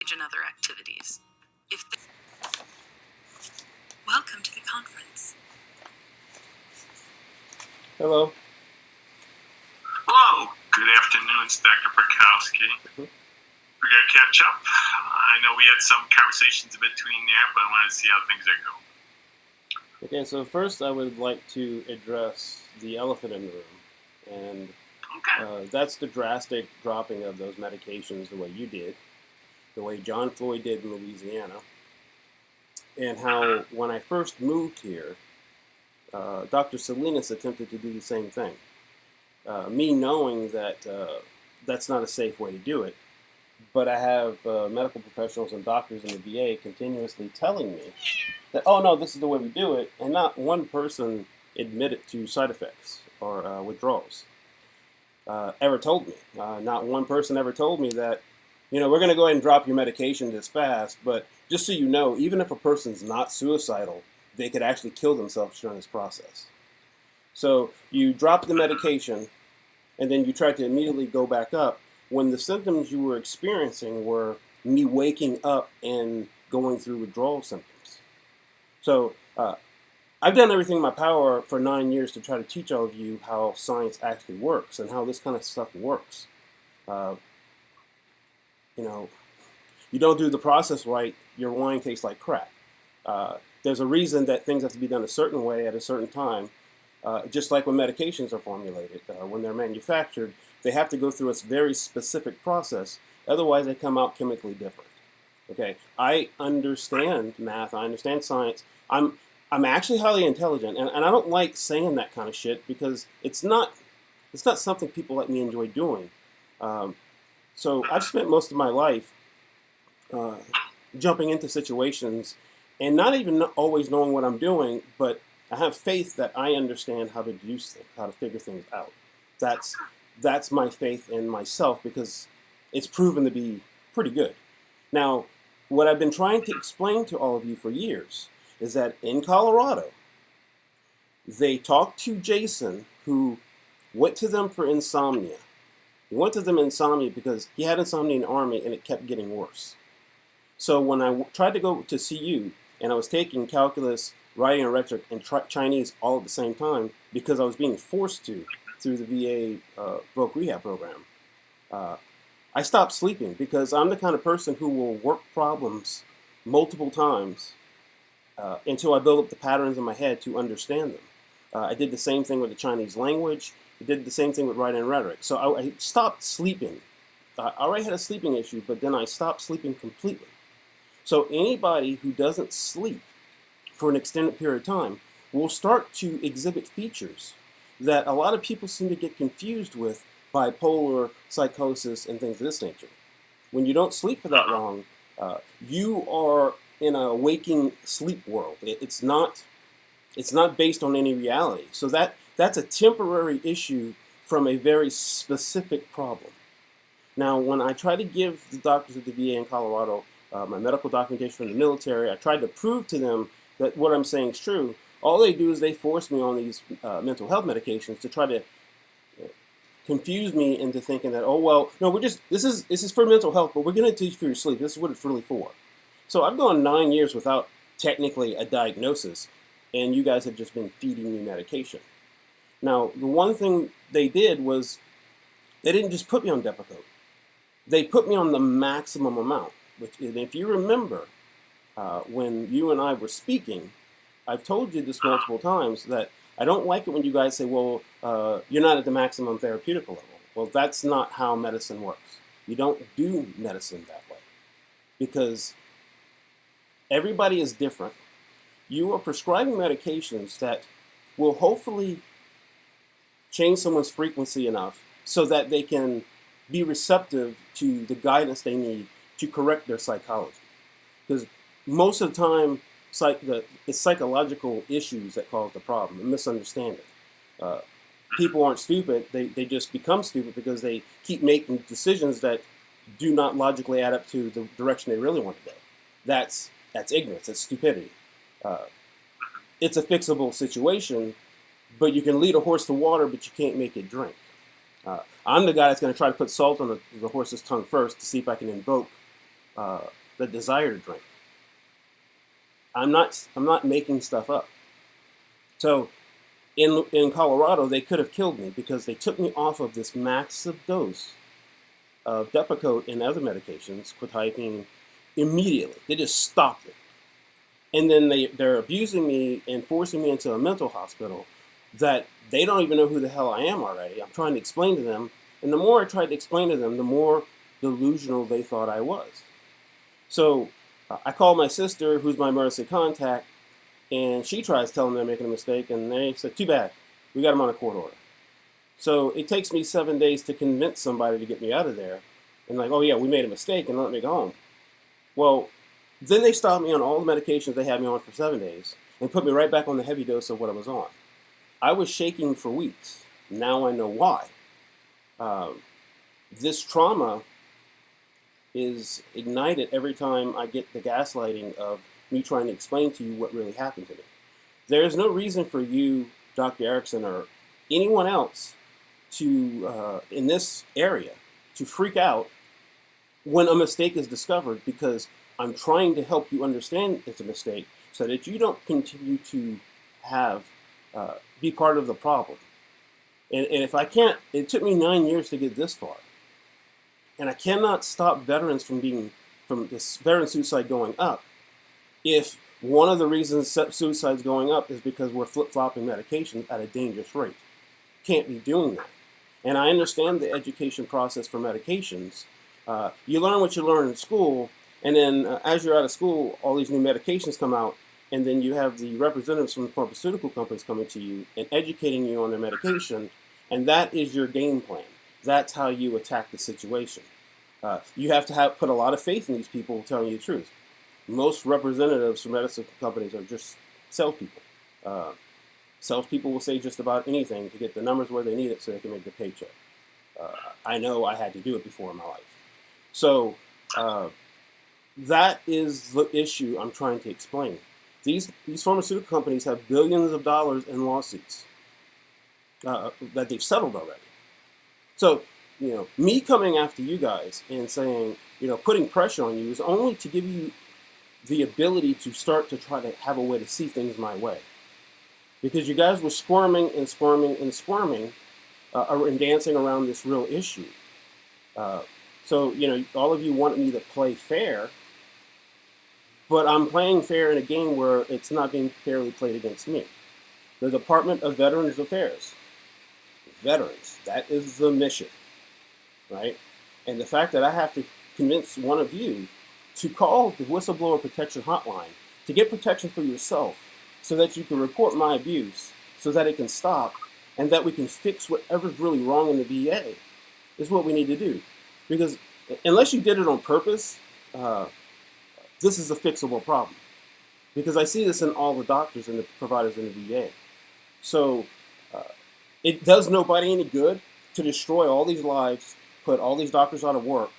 engage in other activities. Welcome to the conference. Hello. Hello. Good afternoon, it's Dr. Perkowski. We got to catch up. I know we had some conversations in between there, but I want to see how things are going. Okay, so first I would like to address the elephant in the room, and that's the drastic dropping of those medications the way you did, the way John Floyd did in Louisiana, and how when I first moved here, Dr. Salinas attempted to do the same thing. Me knowing that that's not a safe way to do it, but I have medical professionals and doctors in the VA continuously telling me that, oh no, this is the way we do it, and not one person admitted to side effects or withdrawals ever told me. Not one person ever told me that, you know, we're going to go ahead and drop your medication this fast, but just so you know, even if a person's not suicidal, they could actually kill themselves during this process. So you drop the medication, and then you try to immediately go back up when the symptoms you were experiencing were me waking up and going through withdrawal symptoms. So I've done everything in my power for 9 years to try to teach all of you how science actually works and how this kind of stuff works. You know, you don't do the process right, your wine tastes like crap. There's a reason that things have to be done a certain way at a certain time. Just like when medications are formulated, when they're manufactured, they have to go through a very specific process. Otherwise, they come out chemically different. Okay, I understand math. I understand science. I'm actually highly intelligent, and I don't like saying that kind of shit because it's not something people like me enjoy doing. So I've spent most of my life jumping into situations and not even always knowing what I'm doing, but I have faith that I understand how to do things, how to figure things out. That's my faith in myself because it's proven to be pretty good. Now, what I've been trying to explain to all of you for years is that in Colorado, they talked to Jason, who went to them for insomnia. He went to them insomnia because he had insomnia in the Army and it kept getting worse. So when I tried to go to CU and I was taking calculus, writing and rhetoric, and Chinese all at the same time because I was being forced to through the VA voc rehab program. I stopped sleeping because I'm the kind of person who will work problems multiple times until I build up the patterns in my head to understand them. I did the same thing with the Chinese language. I did the same thing with writing and rhetoric. So I stopped sleeping. I already had a sleeping issue, but then I stopped sleeping completely. So anybody who doesn't sleep for an extended period of time will start to exhibit features that a lot of people seem to get confused with bipolar, psychosis, and things of this nature. When you don't sleep for that long, you are in a waking sleep world. It's not based on any reality. So that's a temporary issue from a very specific problem. Now, when I try to give the doctors at the VA in Colorado my medical documentation from the military, I tried to prove to them that what I'm saying is true. All they do is they force me on these mental health medications to try to confuse me into thinking that, oh well, no, this is for mental health, but we're going to teach for your sleep. This is what it's really for. So I've gone 9 years without technically a diagnosis, and you guys have just been feeding me medication. Now, the one thing they did was they didn't just put me on Depakote. They put me on the maximum amount. Which, if you remember, when you and I were speaking, I've told you this multiple times that I don't like it when you guys say, well, you're not at the maximum therapeutic level. Well, that's not how medicine works. You don't do medicine that way because everybody is different. You are prescribing medications that will hopefully change someone's frequency enough so that they can be receptive to the guidance they need to correct their psychology. Because most of the time, it's psychological issues that cause the problem, a misunderstanding. People aren't stupid, they just become stupid because they keep making decisions that do not logically add up to the direction they really want to go. That's ignorance, that's stupidity. It's a fixable situation, but you can lead a horse to water, but you can't make it drink. I'm the guy that's going to try to put salt on the horse's tongue first to see if I can invoke the desire to drink. I'm not making stuff up. So in Colorado, they could have killed me because they took me off of this massive dose of Depakote and other medications, quetiapine, immediately. They just stopped it. And then they're abusing me and forcing me into a mental hospital that they don't even know who the hell I am already. I'm trying to explain to them. And the more I tried to explain to them, the more delusional they thought I was. So I called my sister, who's my emergency contact, and she tries telling them they're making a mistake, and they said, too bad, we got them on a court order. So it takes me 7 days to convince somebody to get me out of there. And like, oh yeah, we made a mistake and let me go home. Well, then they stopped me on all the medications they had me on for 7 days and put me right back on the heavy dose of what I was on. I was shaking for weeks. Now I know why. This trauma is ignited every time I get the gaslighting of me trying to explain to you what really happened to me. There is no reason for you, Dr. Erickson, or anyone else to, in this area, to freak out when a mistake is discovered, because I'm trying to help you understand it's a mistake so that you don't continue to have, be part of the problem. And if I can't, it took me 9 years to get this far. And I cannot stop veterans from this veteran suicide going up if one of the reasons suicide's going up is because we're flip-flopping medications at a dangerous rate. Can't be doing that. And I understand the education process for medications. You learn what you learn in school, and then as you're out of school, all these new medications come out, and then you have the representatives from the pharmaceutical companies coming to you and educating you on their medication, and that is your game plan. That's how you attack the situation. You have to put a lot of faith in these people telling you the truth. Most representatives from medicine companies are just salespeople. Salespeople will say just about anything to get the numbers where they need it so they can make the paycheck. I know I had to do it before in my life. So that is the issue I'm trying to explain. These pharmaceutical companies have billions of dollars in lawsuits that they've settled already. So, me coming after you guys and saying, putting pressure on you is only to give you the ability to start to try to have a way to see things my way. Because you guys were squirming and squirming and squirming and dancing around this real issue. So, all of you wanted me to play fair, but I'm playing fair in a game where it's not being fairly played against me. The Department of Veterans Affairs. Veterans, that is the mission, right? And the fact that I have to convince one of you to call the whistleblower protection hotline to get protection for yourself so that you can report my abuse, so that it can stop, and that we can fix whatever's really wrong in the VA is what we need to do. Because unless you did it on purpose, this is a fixable problem. Because I see this in all the doctors and the providers in the VA. So it does nobody any good to destroy all these lives, put all these doctors out of work,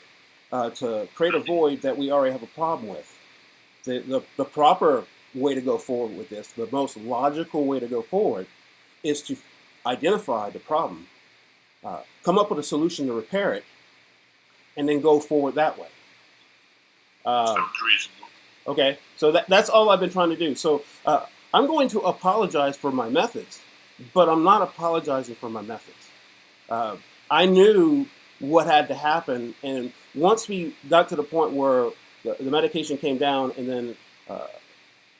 to create a void that we already have a problem with. The proper way to go forward with this, the most logical way to go forward, is to identify the problem, come up with a solution to repair it, and then go forward that way. Sounds reasonable. Okay, so that's all I've been trying to do. So I'm going to apologize for my methods, but I'm not apologizing for my methods. I knew what had to happen, and once we got to the point where the medication came down, and then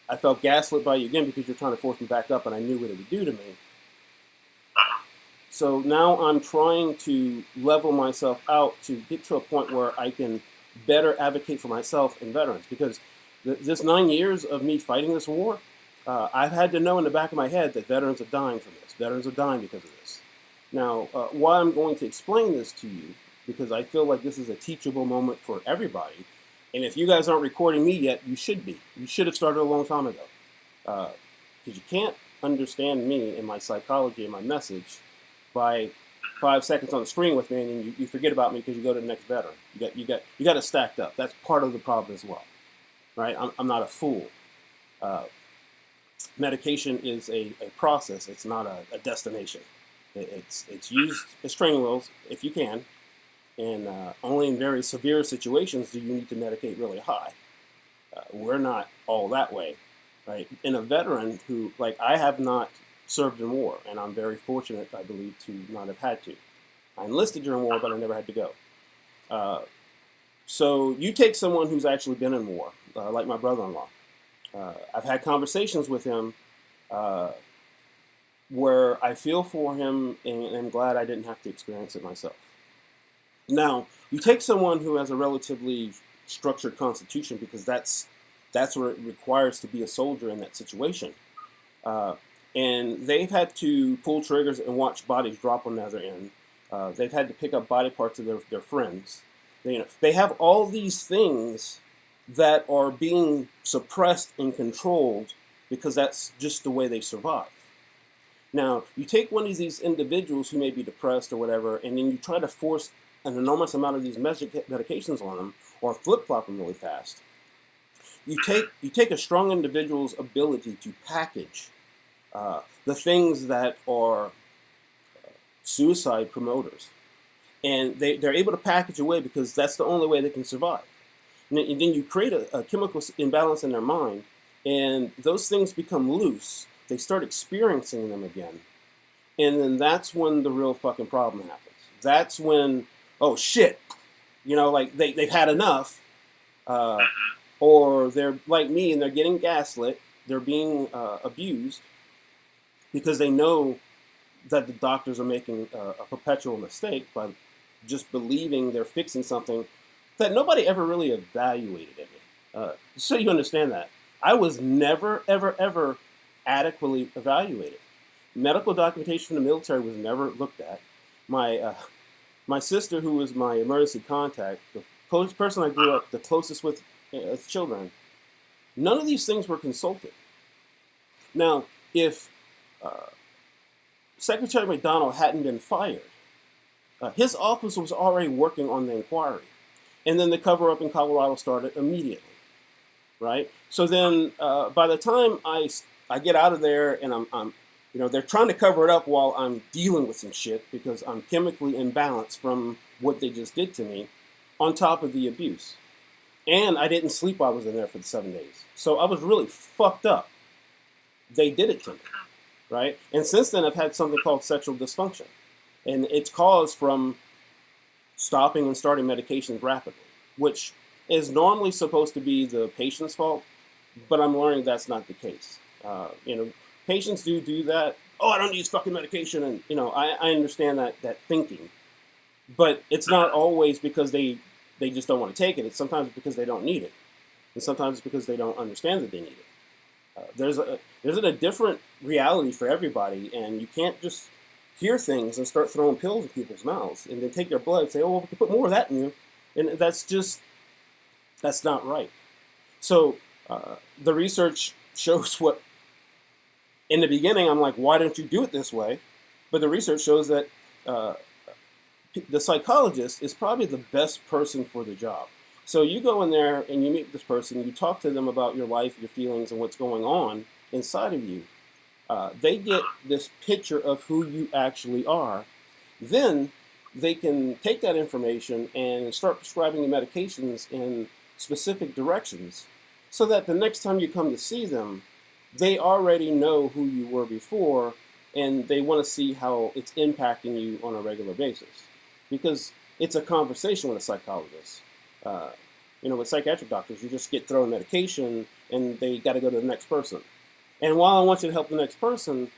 I felt gaslit by you again because you're trying to force me back up, and I knew what it would do to me. So now I'm trying to level myself out to get to a point where I can better advocate for myself and veterans, because this 9 years of me fighting this war, I've had to know in the back of my head that veterans are dying from this. Veterans are dying because of this. Now, why I'm going to explain this to you, because I feel like this is a teachable moment for everybody, and if you guys aren't recording me yet, you should be. You should have started a long time ago. Because you can't understand me and my psychology and my message by 5 seconds on the screen with me, and then you forget about me because you go to the next veteran. You got it stacked up. That's part of the problem as well, right? I'm not a fool. Medication is a process. It's not a destination. It's used as training wheels if you can, and only in very severe situations do you need to medicate really high. We're not all that way, right? And a veteran who, like, I have not served in war, and I'm very fortunate, I believe, to not have had to. I enlisted during war, but I never had to go. So you take someone who's actually been in war, like my brother-in-law. I've had conversations with him where I feel for him and I'm glad I didn't have to experience it myself. Now, you take someone who has a relatively structured constitution, because that's what it requires to be a soldier in that situation. And they've had to pull triggers and watch bodies drop on the other end. They've had to pick up body parts of their friends. They have all these things that are being suppressed and controlled because that's just the way they survive. Now, you take one of these individuals who may be depressed or whatever, and then you try to force an enormous amount of these medications on them, or flip-flop them really fast. You take a strong individual's ability to package the things that are suicide promoters, and they're able to package away because that's the only way they can survive. And then you create a chemical imbalance in their mind, and those things become loose. They start experiencing them again, and then that's when the real fucking problem happens. That's when, oh shit, like they've had enough, or they're like me and they're getting gaslit, they're being abused because they know that the doctors are making a perpetual mistake by just believing they're fixing something that nobody ever really evaluated in me. So you understand that. I was never, ever, ever adequately evaluated. Medical documentation from the military was never looked at. My sister, who was my emergency contact, the person I grew up the closest with as children, none of these things were consulted. Now, if Secretary McDonald hadn't been fired, his office was already working on the inquiry. And then the cover-up in Colorado started immediately, right? So then by the time I get out of there and I'm they're trying to cover it up while I'm dealing with some shit because I'm chemically imbalanced from what they just did to me, on top of the abuse. And I didn't sleep while I was in there for the 7 days. So I was really fucked up. They did it to me, right? And since then, I've had something called sexual dysfunction. And it's caused from stopping and starting medications rapidly, which is normally supposed to be the patient's fault, but I'm learning that's not the case. Patients do that. Oh, I don't use fucking medication. And, I understand that thinking. But it's not always because they just don't want to take it. It's sometimes because they don't need it. And sometimes it's because they don't understand that they need it. There's a different reality for everybody, and you can't just hear things and start throwing pills in people's mouths and then take their blood and say, oh, well, we can put more of that in you. And that's not right. So the research shows what, in the beginning, I'm like, why don't you do it this way? But the research shows that the psychologist is probably the best person for the job. So you go in there and you meet this person, you talk to them about your life, your feelings, and what's going on inside of you. They get this picture of who you actually are. Then they can take that information and start prescribing you medications in specific directions so that the next time you come to see them, they already know who you were before, and they want to see how it's impacting you on a regular basis. Because it's a conversation with a psychologist. With psychiatric doctors, you just get thrown medication, and they got to go to the next person. And while I want you to help the next person,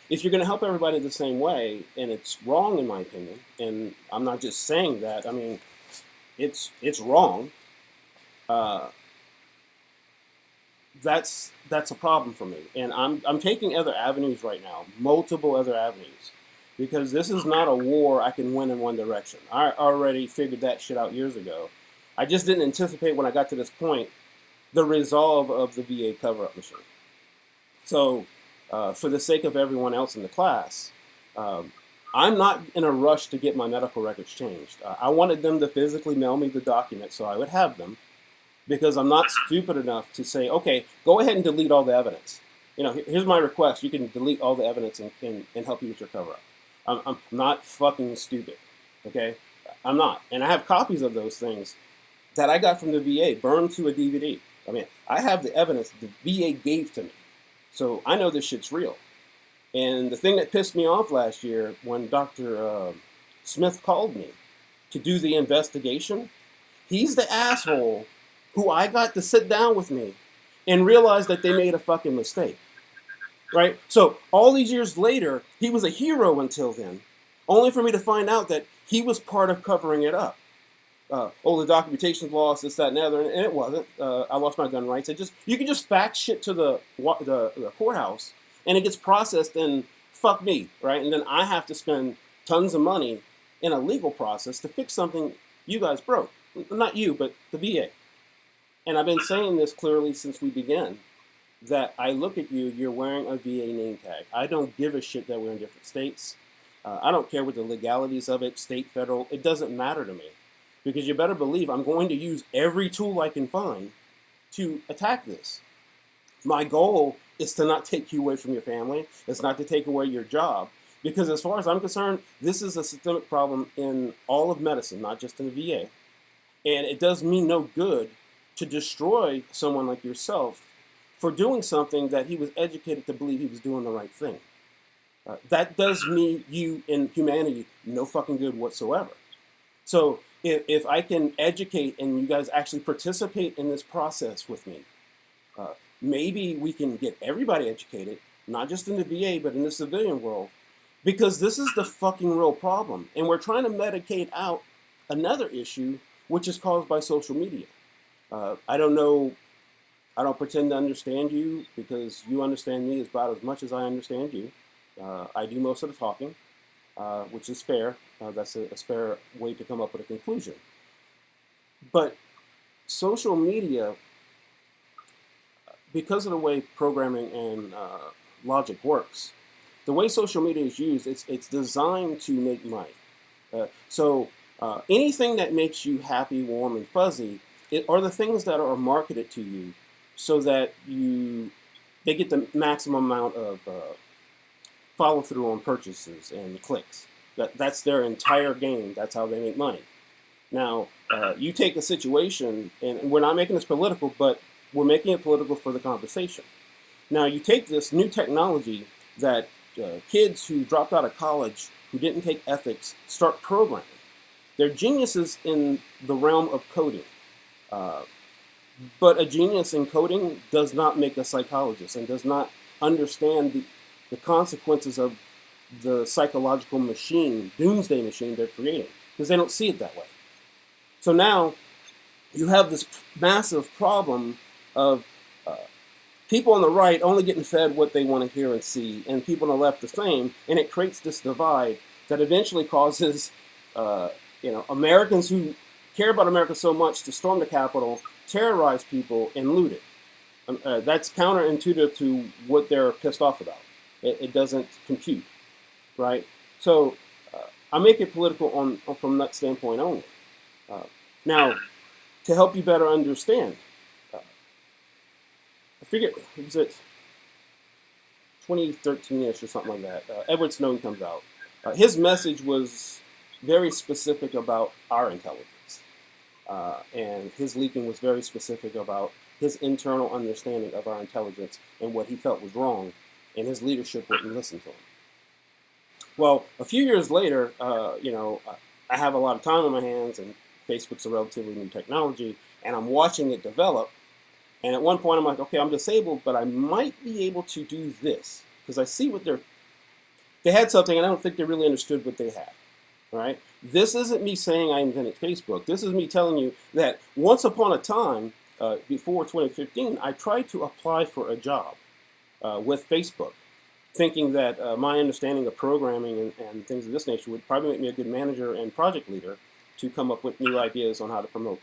if you're going to help everybody the same way, and it's wrong in my opinion, and I'm not just saying that, I mean, it's wrong. That's a problem for me, and I'm taking other avenues right now, multiple other avenues, because this is not a war I can win in one direction. I already figured that shit out years ago. I just didn't anticipate when I got to this point the resolve of the VA cover-up machine. So, for the sake of everyone else in the class, I'm not in a rush to get my medical records changed. I wanted them to physically mail me the documents so I would have them, because I'm not stupid enough to say, okay, go ahead and delete all the evidence. Here's my request. You can delete all the evidence and help you with your cover-up. I'm not fucking stupid, okay? I'm not. And I have copies of those things that I got from the VA, burned to a DVD. I mean, I have the evidence the VA gave to me. So I know this shit's real. And the thing that pissed me off last year when Dr. Smith called me to do the investigation, he's the asshole who I got to sit down with me and realize that they made a fucking mistake. Right? So all these years later, he was a hero until then, only for me to find out that he was part of covering it up. The documentation's lost, this, that, and the other, and it wasn't. I lost my gun rights. You can just fax shit to the courthouse, and it gets processed, and fuck me, right? And then I have to spend tons of money in a legal process to fix something you guys broke. Not you, but the VA. And I've been saying this clearly since we began, that I look at you, you're wearing a VA name tag. I don't give a shit that we're in different states. I don't care what the legalities of it, state, federal, it doesn't matter to me. Because you better believe I'm going to use every tool I can find to attack this. My goal is to not take you away from your family. It's not to take away your job. Because as far as I'm concerned, this is a systemic problem in all of medicine, not just in the VA. And it does me no good to destroy someone like yourself for doing something that he was educated to believe he was doing the right thing. That does me, you, and humanity no fucking good whatsoever. So if I can educate and you guys actually participate in this process with me, maybe we can get everybody educated, not just in the VA, but in the civilian world, because this is the fucking real problem. And we're trying to medicate out another issue, which is caused by social media. I don't know, I don't pretend to understand you because you understand me about as much as I understand you. I do most of the talking, which is fair. That's a fair way to come up with a conclusion. But social media, because of the way programming and logic works, the way social media is used, it's designed to make money. So anything that makes you happy, warm, and fuzzy are the things that are marketed to you so that they get the maximum amount of follow through on purchases and clicks. That's their entire game. That's how they make money. Now, you take a situation, and we're not making this political, but we're making it political for the conversation. Now, you take this new technology that kids who dropped out of college, who didn't take ethics, start programming. They're geniuses in the realm of coding. But a genius in coding does not make a psychologist and does not understand the consequences of the psychological machine, doomsday machine they're creating, because they don't see it that way. So now you have this massive problem of people on the right only getting fed what they want to hear and see, and people on the left the same, and it creates this divide that eventually causes Americans who care about America so much to storm the Capitol, terrorize people, and loot it. That's counterintuitive to what they're pissed off about. It doesn't compute, right? So I make it political from that standpoint only. Now, to help you better understand, I figured, was it 2013-ish or something like that, Edward Snowden comes out. His message was very specific about our intelligence. And his leaking was very specific about his internal understanding of our intelligence and what he felt was wrong, and his leadership wouldn't listen to him. Well, a few years later, I have a lot of time on my hands, and Facebook's a relatively new technology, and I'm watching it develop. And at one point, I'm like, okay, I'm disabled, but I might be able to do this, because I see what they had something, and I don't think they really understood what they had. Right? This isn't me saying I invented Facebook. This is me telling you that once upon a time, before 2015, I tried to apply for a job with Facebook, thinking that my understanding of programming and things of this nature would probably make me a good manager and project leader to come up with new ideas on how to promote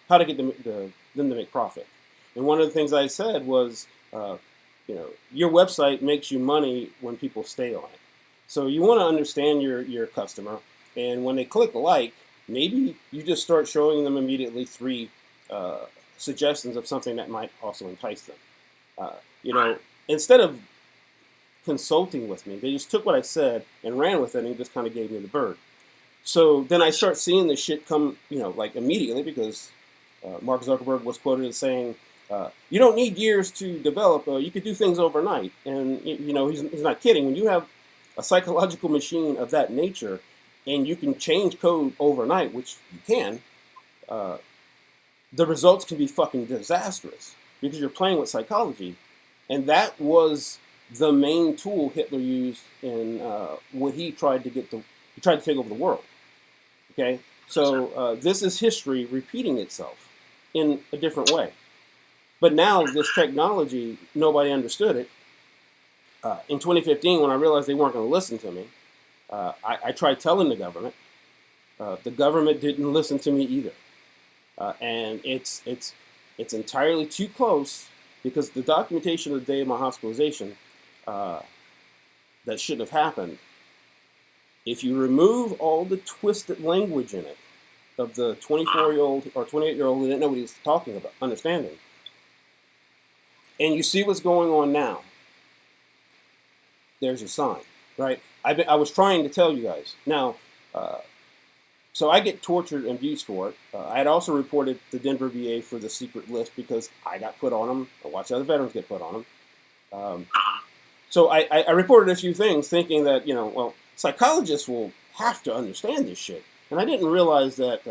how to get them to make profit. And one of the things I said was, your website makes you money when people stay on it. So you want to understand your customer. And when they click like, maybe you just start showing them immediately 3 suggestions of something that might also entice them. Instead of consulting with me, they just took what I said and ran with it and just kind of gave me the bird. So then I start seeing this shit come, like immediately, because Mark Zuckerberg was quoted as saying, You don't need years to develop. You could do things overnight. And, he's not kidding. When you have a psychological machine of that nature and you can change code overnight, which you can, the results can be fucking disastrous because you're playing with psychology. And that was the main tool Hitler used in what he tried to take over the world. Okay? So this is history repeating itself in a different way. But now this technology, nobody understood it. In 2015, when I realized they weren't going to listen to me, I tried telling the government. The government didn't listen to me either. And it's entirely too close because the documentation of the day of my hospitalization that shouldn't have happened, if you remove all the twisted language in it of the 24-year-old or 28-year-old who didn't know what he was talking about, understanding, and you see what's going on now, there's your sign, right? I was trying to tell you guys. Now, so I get tortured and abused for it. I had also reported the Denver VA for the secret list because I got put on them. I watched other veterans get put on them. So I reported a few things thinking that, psychologists will have to understand this shit. And I didn't realize that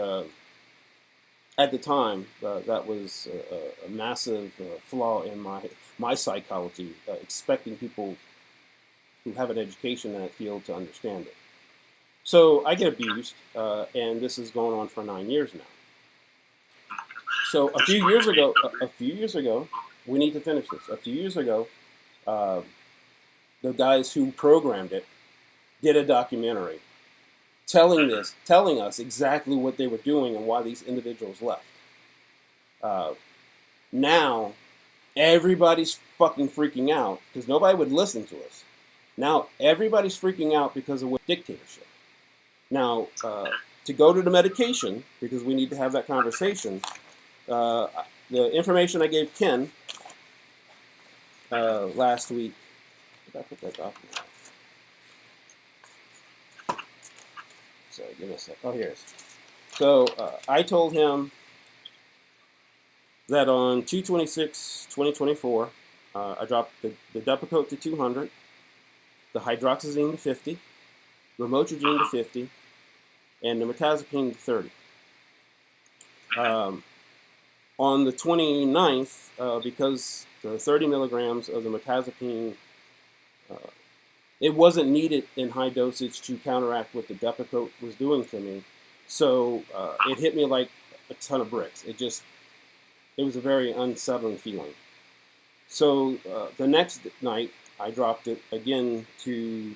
at the time that was a massive flaw in my psychology, expecting people who have an education in that field to understand it. So I get abused, and this is going on for 9 years now. So a few years ago, we need to finish this. A few years ago, the guys who programmed it did a documentary telling us exactly what they were doing and why these individuals left. Now, everybody's fucking freaking out because nobody would listen to us. Now, everybody's freaking out because of what dictatorship. Now, to go to the medication, because we need to have that conversation, the information I gave Ken last week, did I put that document out? So, give me a sec. Oh, here it is. So, I told him that on 2/26/2024, I dropped the Depakote to 200, the hydroxyzine to 50, Lamotrigine to 50, and the mirtazapine to 30. On the 29th, because the 30 milligrams of the mirtazapine, it wasn't needed in high dosage to counteract what the Depakote was doing to me, so it hit me like a ton of bricks. It was a very unsettling feeling. So the next night, I dropped it again to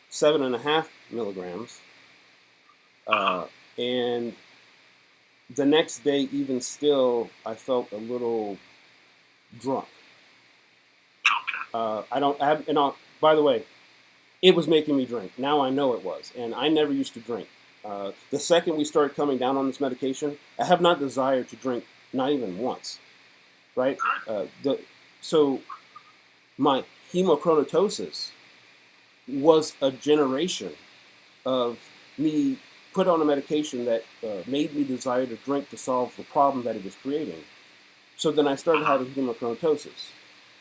7.5 milligrams. And the next day, even still, I felt a little drunk. By the way, it was making me drink. Now I know it was. And I never used to drink. The second we started coming down on this medication, I have not desired to drink, not even once. Right? So my hemochromatosis was a generation of me put on a medication that made me desire to drink to solve the problem that it was creating. So then I started having hemochromatosis.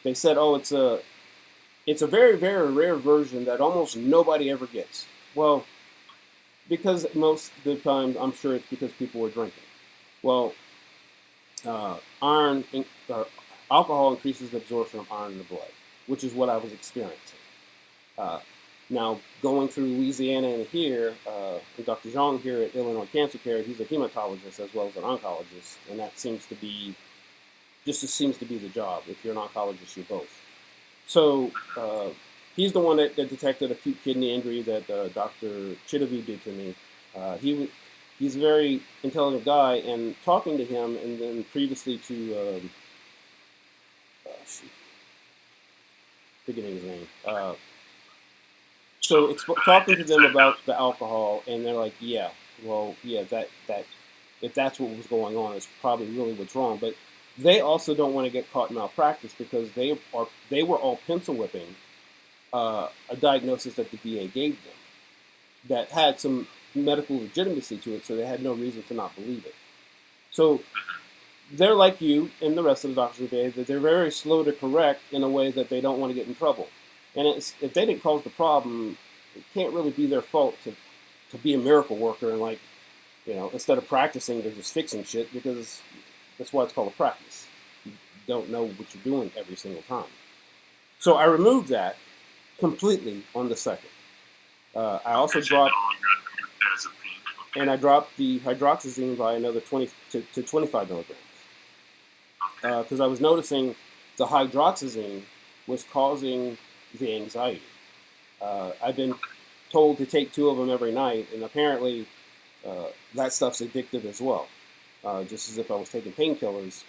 They said, oh, it's a very, very rare version that almost nobody ever gets. Well, because most of the time, I'm sure it's because people were drinking. Well, alcohol increases the absorption of iron in the blood, which is what I was experiencing. Now, going through Louisiana and here, Dr. Zhang here at Illinois Cancer Care, he's a hematologist as well as an oncologist, and that seems to be the job. If you're an oncologist, you're both. So he's the one that detected acute kidney injury that Dr. Chidavu did to me. He's a very intelligent guy, and talking to him, and then previously to forgetting his name. So talking to them about the alcohol, and they're like, that if that's what was going on, it's probably really what's wrong. But they also don't want to get caught in malpractice because they were all pencil whipping a diagnosis that the VA gave them that had some medical legitimacy to it, so they had no reason to not believe it. So they're like you and the rest of the doctors today, that they're very slow to correct in a way that they don't want to get in trouble. And if they didn't cause the problem, it can't really be their fault to be a miracle worker and instead of practicing, they're just fixing shit, because that's why it's called a practice. You don't know what you're doing every single time. So I removed that completely on the second. I also dropped, and I dropped the hydroxyzine by another 20 to 25 milligrams. Because I was noticing the hydroxyzine was causing the anxiety. I've been told to take 2 of them every night, and apparently that stuff's addictive as well. Just as if I was taking painkillers,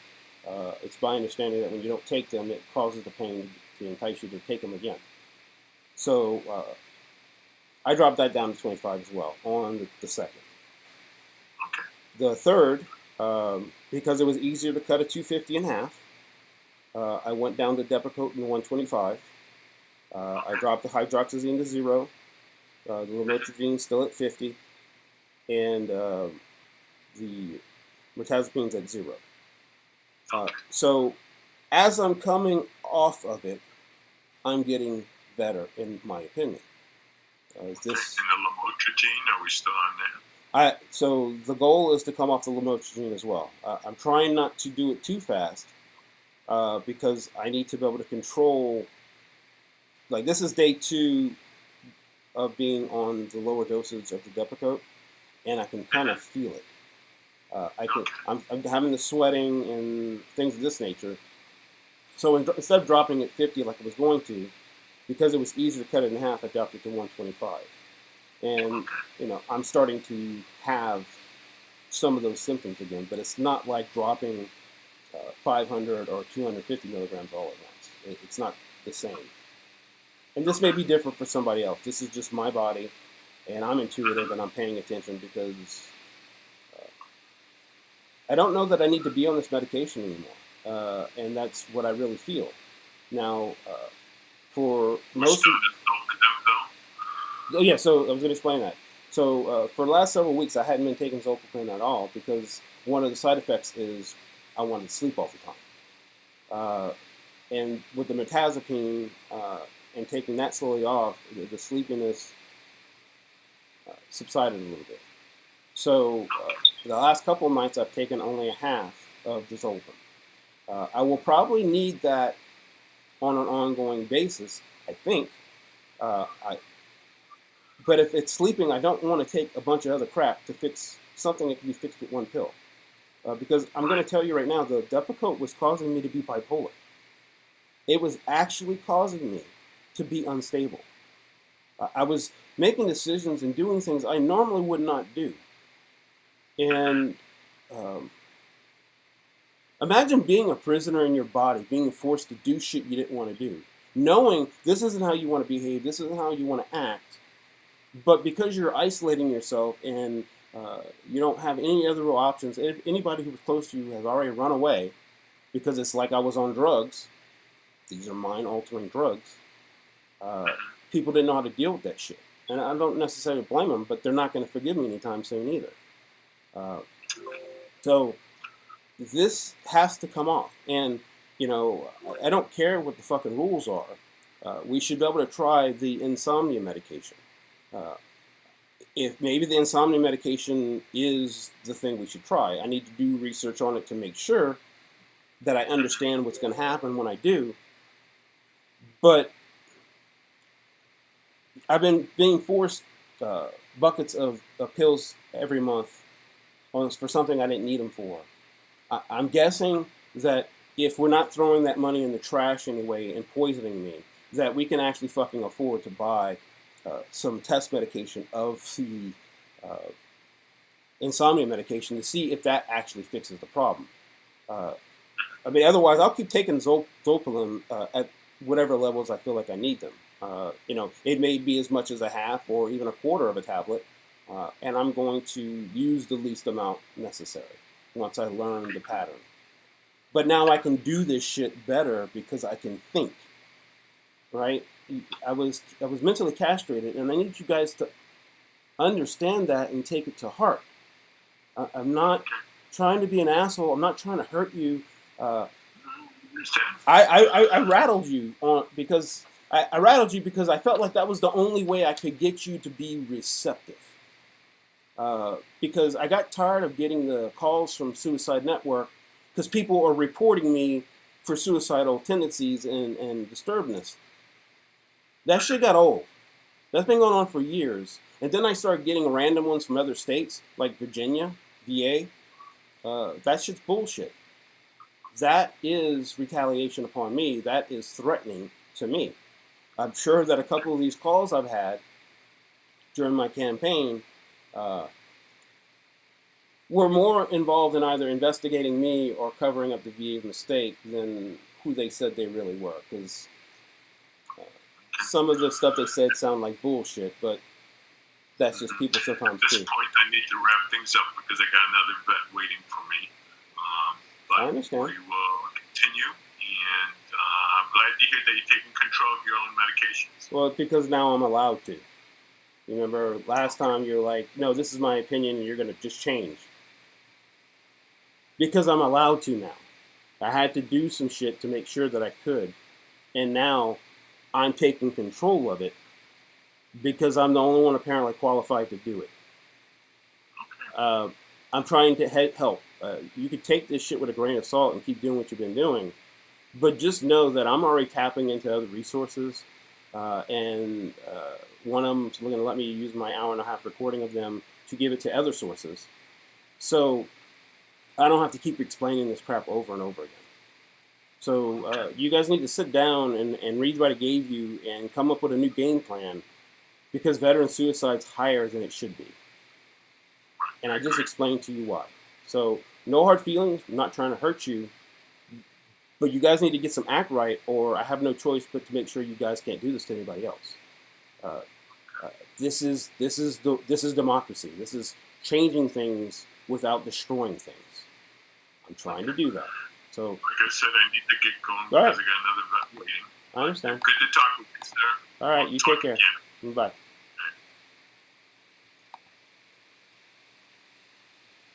it's my understanding that when you don't take them, it causes the pain to entice you to take them again. So I dropped that down to 25 as well on the second. The third, because it was easier to cut a 250 in half, I went down to Depakote in 125. I dropped the hydroxyzine to 0, the lamotrigine still at 50, and the mirtazapine's at 0. So as I'm coming off of it, I'm getting better, in my opinion. And the lamotrigine, are we still on there? So the goal is to come off the lamotrigine as well. I'm trying not to do it too fast because I need to be able to control. Like, this is day 2 of being on the lower dosage of the Depakote, and I can kind of feel it. I'm having the sweating and things of this nature. So instead of dropping it 50 like I was going to, because it was easier to cut it in half, I dropped it to 125. And, I'm starting to have some of those symptoms again, but it's not like dropping 500 or 250 milligrams all at once. It's not the same. And this may be different for somebody else. This is just my body, and I'm intuitive, and I'm paying attention because I don't know that I need to be on this medication anymore. And that's what I really feel. Now, for most of... Oh, yeah, so I was going to explain that. So for the last several weeks, I hadn't been taking Zolpidem at all because one of the side effects is I wanted to sleep all the time. And with the mirtazapine and taking that slowly off, the sleepiness subsided a little bit. So the last couple of nights, I've taken only a half of the Zolpidem. I will probably need that on an ongoing basis, I think. But if it's sleeping, I don't want to take a bunch of other crap to fix something that can be fixed with one pill. Because I'm going to tell you right now, the Depakote was causing me to be bipolar. It was actually causing me to be unstable. I was making decisions and doing things I normally would not do. And imagine being a prisoner in your body, being forced to do shit you didn't want to do, knowing this isn't how you want to behave, this isn't how you want to act, but because you're isolating yourself and you don't have any other real options. If anybody who was close to you has already run away because it's like I was on drugs. These are mind-altering drugs. People didn't know how to deal with that shit. And I don't necessarily blame them, but they're not going to forgive me anytime soon either. So this has to come off. And, I don't care what the fucking rules are. We should be able to try the insomnia medication. If maybe the insomnia medication is the thing we should try. I need to do research on it to make sure that I understand what's going to happen when I do. But I've been being forced buckets of pills every month for something I didn't need them for. I'm guessing that if we're not throwing that money in the trash anyway and poisoning me, that we can actually fucking afford to buy some test medication of the insomnia medication to see if that actually fixes the problem. Otherwise, I'll keep taking Zolpidem at whatever levels I feel like I need them. It may be as much as a half or even a quarter of a tablet, and I'm going to use the least amount necessary once I learn the pattern. But now I can do this shit better because I can think, right? I was mentally castrated, and I need you guys to understand that and take it to heart. I'm not trying to be an asshole. I'm not trying to hurt you. Understand? I rattled you because I rattled you because I felt like that was the only way I could get you to be receptive. Because I got tired of getting the calls from Suicide Network because people are reporting me for suicidal tendencies and disturbedness. That shit got old. That's been going on for years. And then I started getting random ones from other states, like Virginia, VA. That shit's bullshit. That is retaliation upon me. That is threatening to me. I'm sure that a couple of these calls I've had during my campaign were more involved in either investigating me or covering up the VA's mistake than who they said they really were. Because some of the stuff they said sound like bullshit, but that's just people sometimes At this too. point, I need to wrap things up because I got another vet waiting for me. But I understand. we will continue, and I'm glad to hear that you're taking control of your own medications. Well, because now I'm allowed to. You remember last time you were like, no, this is my opinion and you're going to just change. Because I'm allowed to now. I had to do some shit to make sure that I could. And now I'm taking control of it because I'm the only one apparently qualified to do it. I'm trying to help. You could take this shit with a grain of salt and keep doing what you've been doing. But just know that I'm already tapping into other resources. And one of them is going to let me use my hour-and-a-half recording of them to give it to other sources. So I don't have to keep explaining this crap over and over again. So you guys need to sit down and read what I gave you and come up with a new game plan because veteran suicide's higher than it should be. And I just explained to you why. So no hard feelings. I'm not trying to hurt you. But you guys need to get some act right, or I have no choice but to make sure you guys can't do this to anybody else. This is democracy. This is changing things without destroying things. I'm trying to do that. So, like I said, I need to get going all right. because I got another vet waiting. I understand. Good to talk with you, sir. All right, We'll you talk take care. again. Bye.